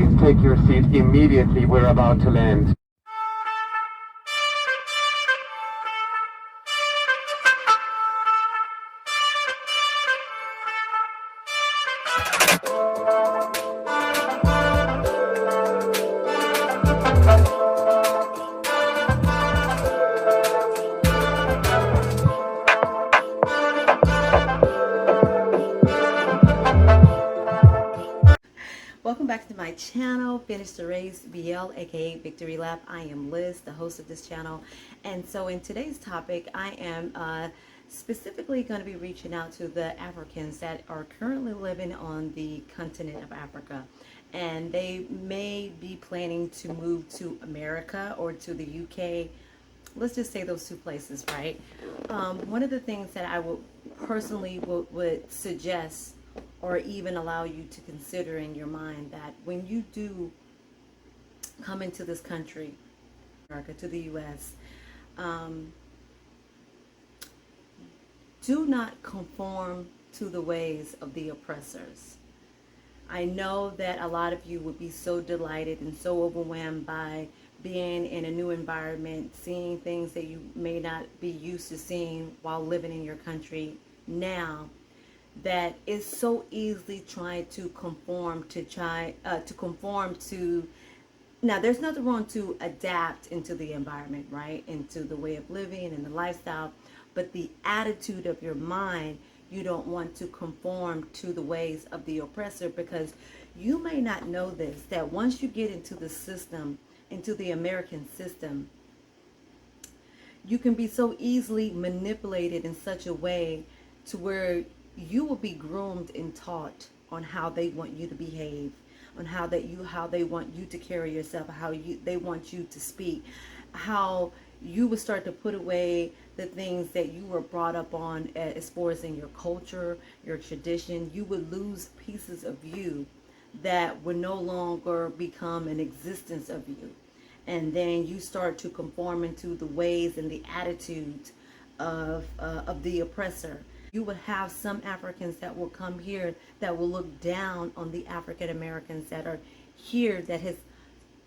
Please take your seat immediately. We're about to land. Welcome back to my channel, Finish the Race BL, aka Victory Lap. I am Liz, the host of this channel, and so in today's topic, I am specifically going to be reaching out to the Africans that are currently living on the continent of Africa, and they may be planning to move to America or to the UK. Let's just say those two places, right? One of the things that I would personally would suggest or even allow you to consider in your mind that when you do come into this country, America, to the U.S., do not conform to the ways of the oppressors. I know that a lot of you would be so delighted and so overwhelmed by being in a new environment, seeing things that you may not be used to seeing while living in your country now, that is so easily trying to conform to now there's nothing wrong to adapt into the environment, right, into the way of living and the lifestyle, but the attitude of your mind, you don't want to conform to the ways of the oppressor, because you may not know this, that once you get into the system, into the American system, you can be so easily manipulated in such a way to where you will be groomed and taught on how they want you to behave, on how they want you to carry yourself, they want you to speak, how you will start to put away the things that you were brought up on as far as in your culture, your tradition. You would lose pieces of you that would no longer become an existence of you. And then you start to conform into the ways and the attitudes of the oppressor. You would have some Africans that will come here that will look down on the African Americans that are here, that has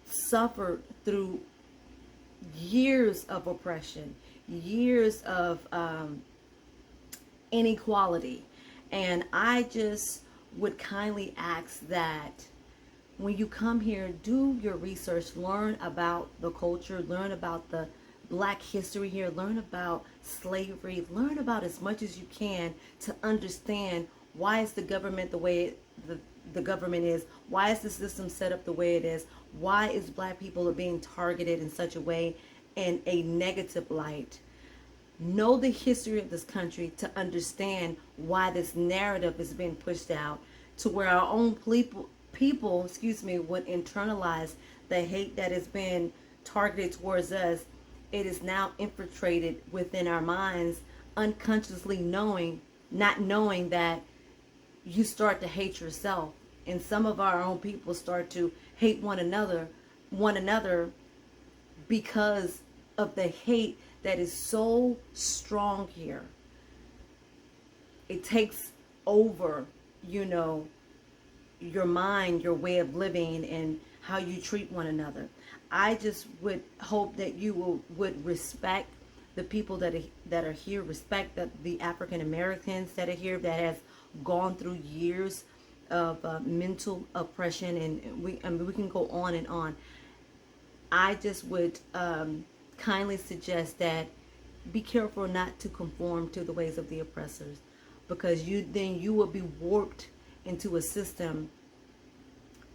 suffered through years of oppression, years of inequality. And I just would kindly ask that when you come here, do your research, learn about the culture, learn about the Black history here, learn about slavery, learn about as much as you can to understand why is the government the way the government is, why is the system set up the way it is, why is Black people are being targeted in such a way in a negative light. Know the history of this country to understand why this narrative is being pushed out, to where our own people would internalize the hate that has been targeted towards us. It is now infiltrated within our minds, unconsciously not knowing that you start to hate yourself. And some of our own people start to hate one another because of the hate that is so strong here. It takes over, your mind, your way of living, and how you treat one another. I just would hope that you would respect the people that are here, respect the African Americans that are here, that has gone through years of mental oppression, and we can go on and on. I just would kindly suggest that be careful not to conform to the ways of the oppressors, because you will be warped into a system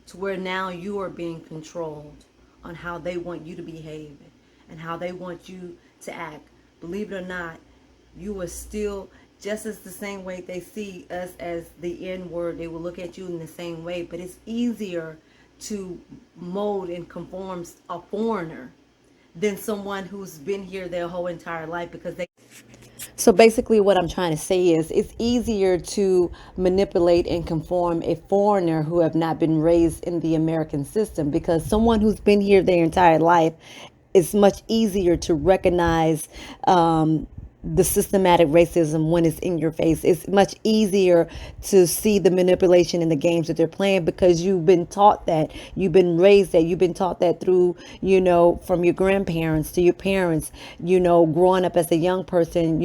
to where now you are being controlled on how they want you to behave and how they want you to act. Believe it or not, you are still just as the same way they see us as the N-word. They will look at you in the same way, but it's easier to mold and conform a foreigner than someone who's been here their whole entire life, because they. So basically what I'm trying to say is it's easier to manipulate and conform a foreigner who have not been raised in the American system, because someone who's been here their entire life, it's much easier to recognize the systematic racism when it's in your face. It's much easier to see the manipulation in the games that they're playing because you've been taught that, you've been raised that, you've been taught that through, from your grandparents to your parents, growing up as a young person,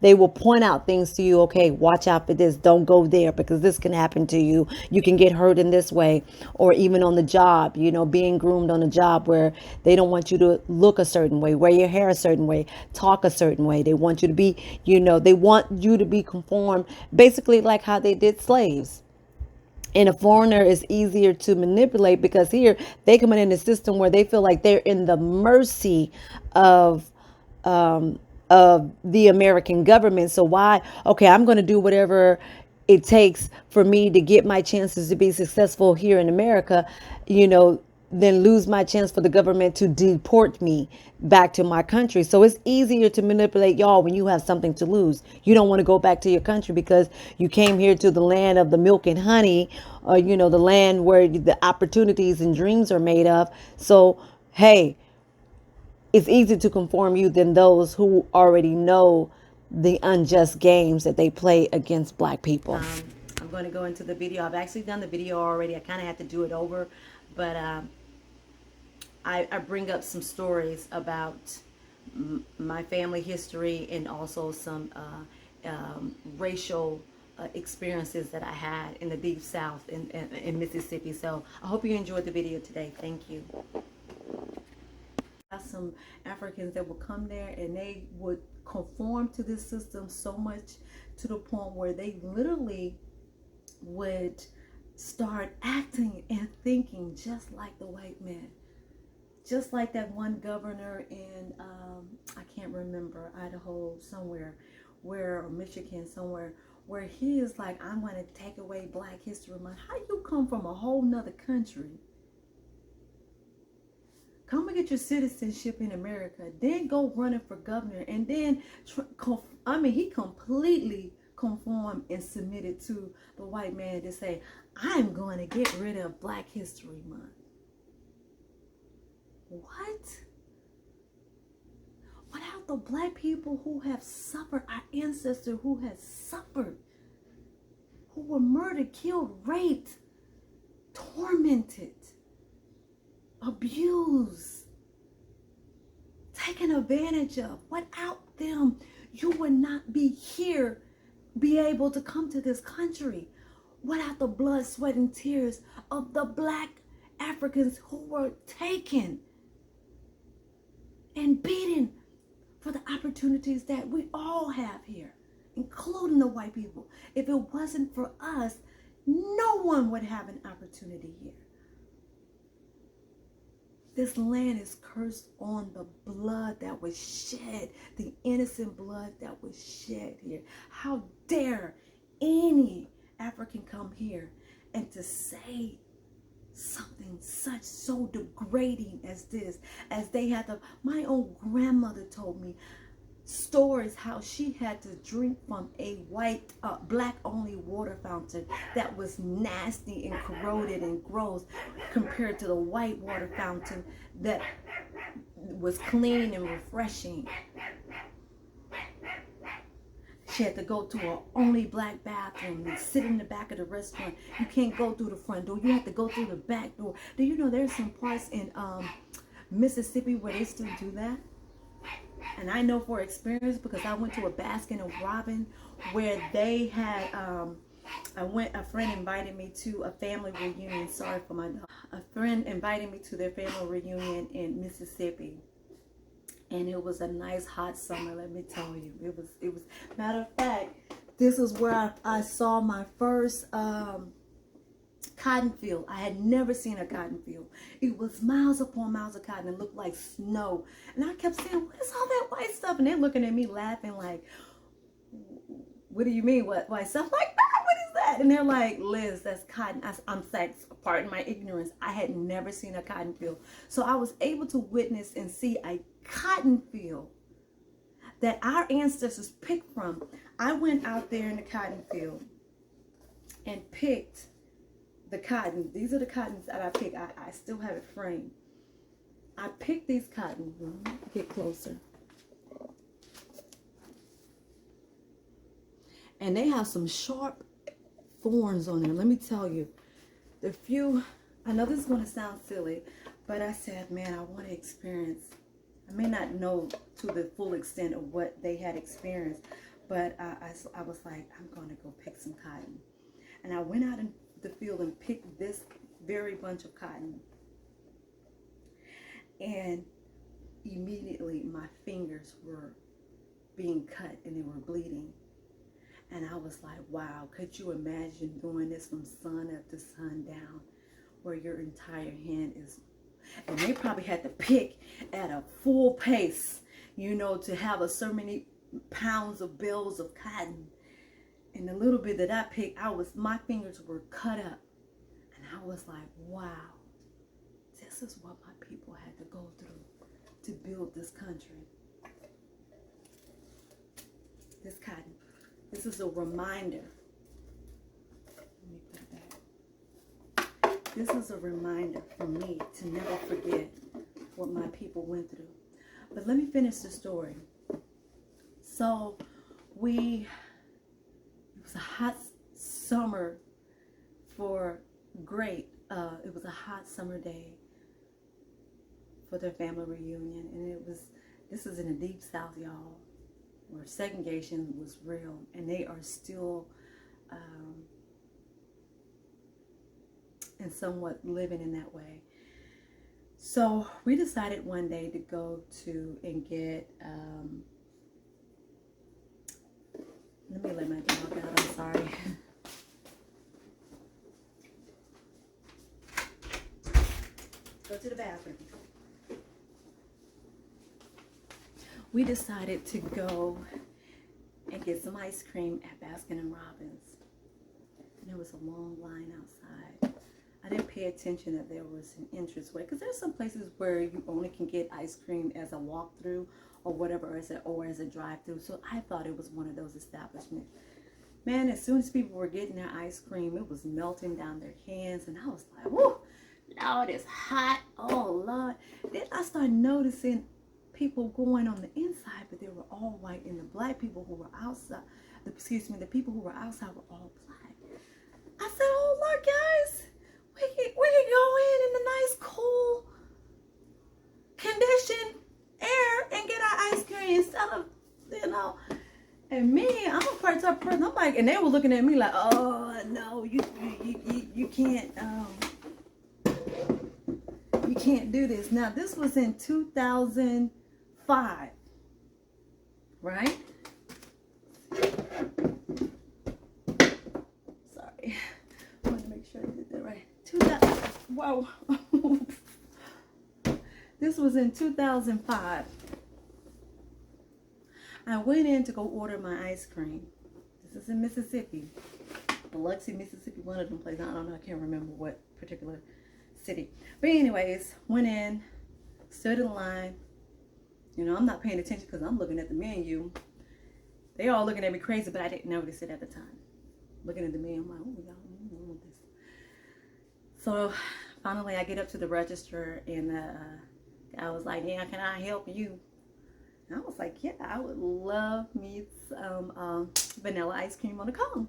they will point out things to you. Okay, watch out for this. Don't go there because this can happen to you. You can get hurt in this way. Or even on the job, being groomed on a job where they don't want you to look a certain way, wear your hair a certain way, talk a certain way. They want you to be, they want you to be conformed, basically like how they did slaves. And a foreigner is easier to manipulate because here they come in a system where they feel like they're in the mercy of the American government. So why? Okay, I'm going to do whatever it takes for me to get my chances to be successful here in America, then lose my chance for the government to deport me back to my country. So it's easier to manipulate y'all when you have something to lose. You don't want to go back to your country because you came here to the land of the milk and honey, or, the land where the opportunities and dreams are made of. So, hey, it's easier to conform you than those who already know the unjust games that they play against black people. I'm going to go into the video. I've actually done the video already. I kind of had to do it over, but I bring up some stories about my family history and also some racial experiences that I had in the Deep South in Mississippi. So I hope you enjoyed the video today. Thank you. Some Africans that would come there and they would conform to this system so much to the point where they literally would start acting and thinking just like the white man. Just like that one governor in, I can't remember, Idaho somewhere, or Michigan somewhere, where he is like, I'm going to take away Black History Month. How do you come from a whole nother country? Come and get your citizenship in America, then go running for governor, and then, he completely conformed and submitted to the white man to say, I'm going to get rid of Black History Month. What? What about the black people who have suffered, our ancestors who have suffered, who were murdered, killed, raped, tormented, abused, taken advantage of? Without them, you would not be here, be able to come to this country. Without the blood, sweat, and tears of the black Africans who were taken and beaten for the opportunities that we all have here, including the white people. If it wasn't for us, no one would have an opportunity here. This land is cursed on the blood that was shed, the innocent blood that was shed here. How dare any African come here and to say something so degrading as this, as they had to. My own grandmother told me stories how she had to drink from a white, black only water fountain that was nasty and corroded and gross compared to the white water fountain that was clean and refreshing. She had to go to an only black bathroom and sit in the back of the restaurant. You can't go through the front door. You have to go through the back door. Do you know there's some parts in Mississippi where they still do that? And I know for experience because I went to a Baskin and Robin where they had, a friend invited me to a family reunion. Sorry for my dog. A friend invited me to their family reunion in Mississippi. And it was a nice hot summer, let me tell you. It was, matter of fact, this is where I saw my first cotton field. I had never seen a cotton field. It was miles upon miles of cotton. It looked like snow. And I kept saying, what is all that white stuff? And they're looking at me laughing like, what do you mean, what white stuff? Like, what is that? And they're like, Liz, that's cotton. I'm saying, pardon my ignorance, I had never seen a cotton field. So I was able to witness and see a cotton field that our ancestors picked from. I went out there in the cotton field and picked the cotton. These are the cottons that I picked. I still have it framed. I picked these cotton. Get closer. And they have some sharp thorns on there. Let me tell you, the few, I know this is going to sound silly, but I said, man, I want to experience. I may not know to the full extent of what they had experienced, but I was like, I'm going to go pick some cotton. And I went out in the field and picked this very bunch of cotton. And immediately my fingers were being cut and they were bleeding. And I was like, wow, could you imagine doing this from sun up to sundown, where your entire hand is, and they probably had to pick at a full pace, you know, to have so many pounds of bales of cotton. And the little bit that I picked, my fingers were cut up. And I was like, wow, this is what my people had to go through to build this country. This cotton. This is a reminder. Let me put it back. This is a reminder for me to never forget what my people went through. But let me finish the story. So it was a hot summer it was a hot summer day for their family reunion. And this is in the deep South, y'all, where segregation was real, and they are still and somewhat living in that way. So we decided one day to go to and get let me let my dog out, I'm sorry. Go to the bathroom. We decided to go and get some ice cream at Baskin and Robbins. And there was a long line outside. I didn't pay attention that there was an entranceway, because there's some places where you only can get ice cream as a walk-through or whatever, or as a drive-through. So I thought it was one of those establishments. Man, as soon as people were getting their ice cream, it was melting down their hands, and I was like, whoa, Lord, it's hot. Oh, Lord. Then I started noticing people going on the inside, but they were all white, and the black people who were outside, the people who were outside were all black. I said, oh, Lord, guys, we can go in the nice, cool, conditioned air and get our ice cream instead of, you know. And me, I'm a part of person. I'm like, and they were looking at me like, oh no, you can't you can't do this. Now this was in 2005, right? Sorry, I want to make sure I did that right. 2000. Whoa. This was in 2005. I went in to go order my ice cream. This is in Mississippi. Biloxi, Mississippi, one of them places. I don't know, I can't remember what particular city. But anyways, went in, stood in line. You know, I'm not paying attention because I'm looking at the menu. They all looking at me crazy, but I didn't notice it at the time. Looking at the menu, I'm like, oh, y'all don't want this. So finally I get up to the register, and I was like, yeah, can I help you? And I was like, yeah, I would love me some vanilla ice cream on a cone.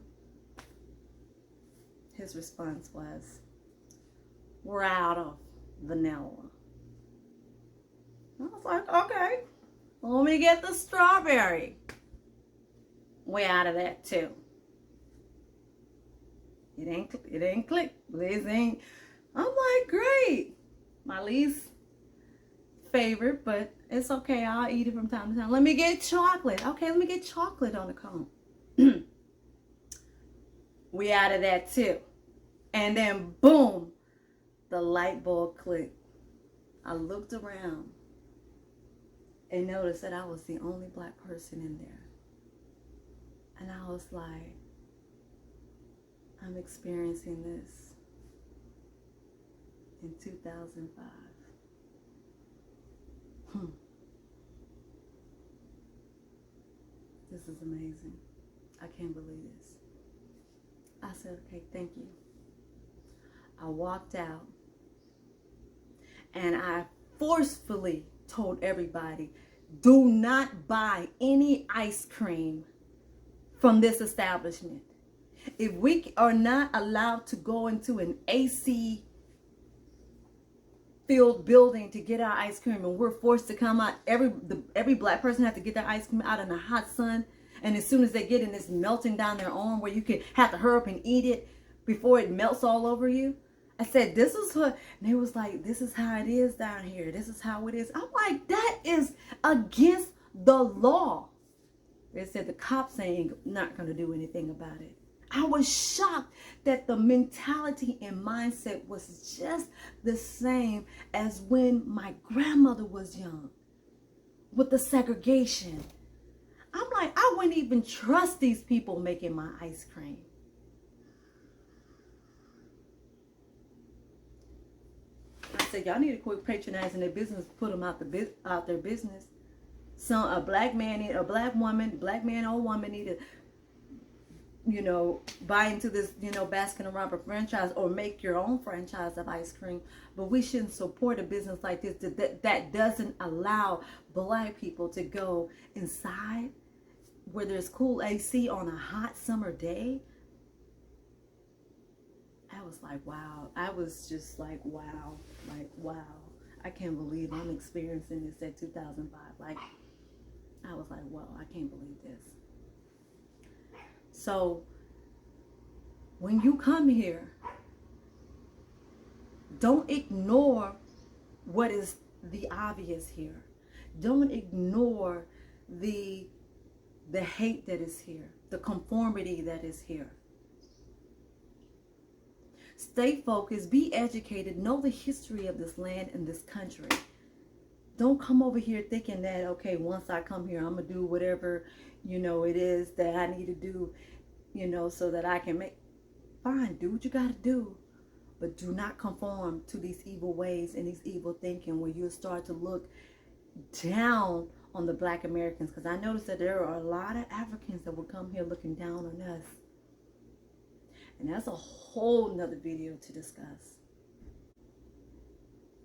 His response was, we're out of vanilla. I was like, okay, let me get the strawberry. We're out of that too. It ain't click. Liz ain't. I'm like, great. My least favorite, but it's okay. I'll eat it from time to time. Let me get chocolate. Okay, let me get chocolate on the cone. We out of that too. And then boom, the light bulb clicked. I looked around and noticed that I was the only black person in there. And I was like, I'm experiencing this in 2005. This is amazing. I can't believe this. I said, okay, thank you. I walked out and I forcefully told everybody, do not buy any ice cream from this establishment. If we are not allowed to go into an AC filled building to get our ice cream, and we're forced to come out, every black person has to get their ice cream out in the hot sun, and as soon as they get in, it's melting down their arm, where you can have to hurry up and eat it before it melts all over you. I said, this is what, and they was like, this is how it is down here. This is how it is. I'm like, that is against the law. They said the cops ain't not going to do anything about it. I was shocked that the mentality and mindset was just the same as when my grandmother was young with the segregation. I'm like, I wouldn't even trust these people making my ice cream. I said, y'all need to quit patronizing their business, put them out their business. So a black man, a black woman, black man or woman need to, you know, buy into this, you know, Baskin & Robbins franchise, or make your own franchise of ice cream. But we shouldn't support a business like this that doesn't allow black people to go inside where there's cool AC on a hot summer day. I was like, wow. I was just like, wow. Like, wow. I can't believe I'm experiencing this at 2005. Like, I was like, wow, I can't believe this. So, when you come here, don't ignore what is the obvious here. Don't ignore the hate that is here, the conformity that is here. Stay focused, be educated, know the history of this land and this country. Don't come over here thinking that, okay, once I come here, I'm going to do whatever, you know, it is that I need to do, you know, so that I can make. Fine, do what you got to do. But do not conform to these evil ways and these evil thinking, where you'll start to look down on the black Americans. Because I noticed that there are a lot of Africans that will come here looking down on us. And that's a whole nother video to discuss.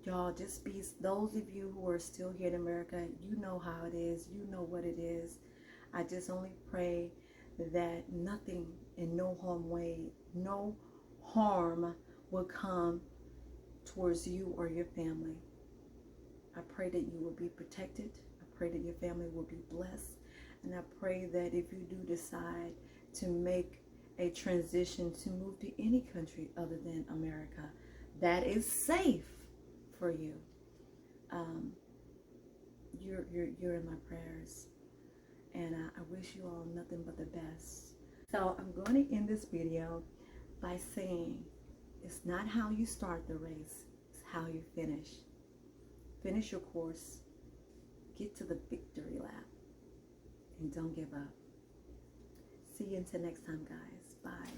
Y'all, just be, those of you who are still here in America, you know how it is. You know what it is. I just only pray that nothing in no harm will come towards you or your family. I pray that you will be protected. I pray that your family will be blessed. And I pray that if you do decide to make a transition to move to any country other than America that is safe for you, you're in my prayers, and I wish you all nothing but the best. So I'm going to end this video by saying, it's not how you start the race, it's how you finish. Finish your course, get to the victory lap, and don't give up. See you until next time, guys. Bye.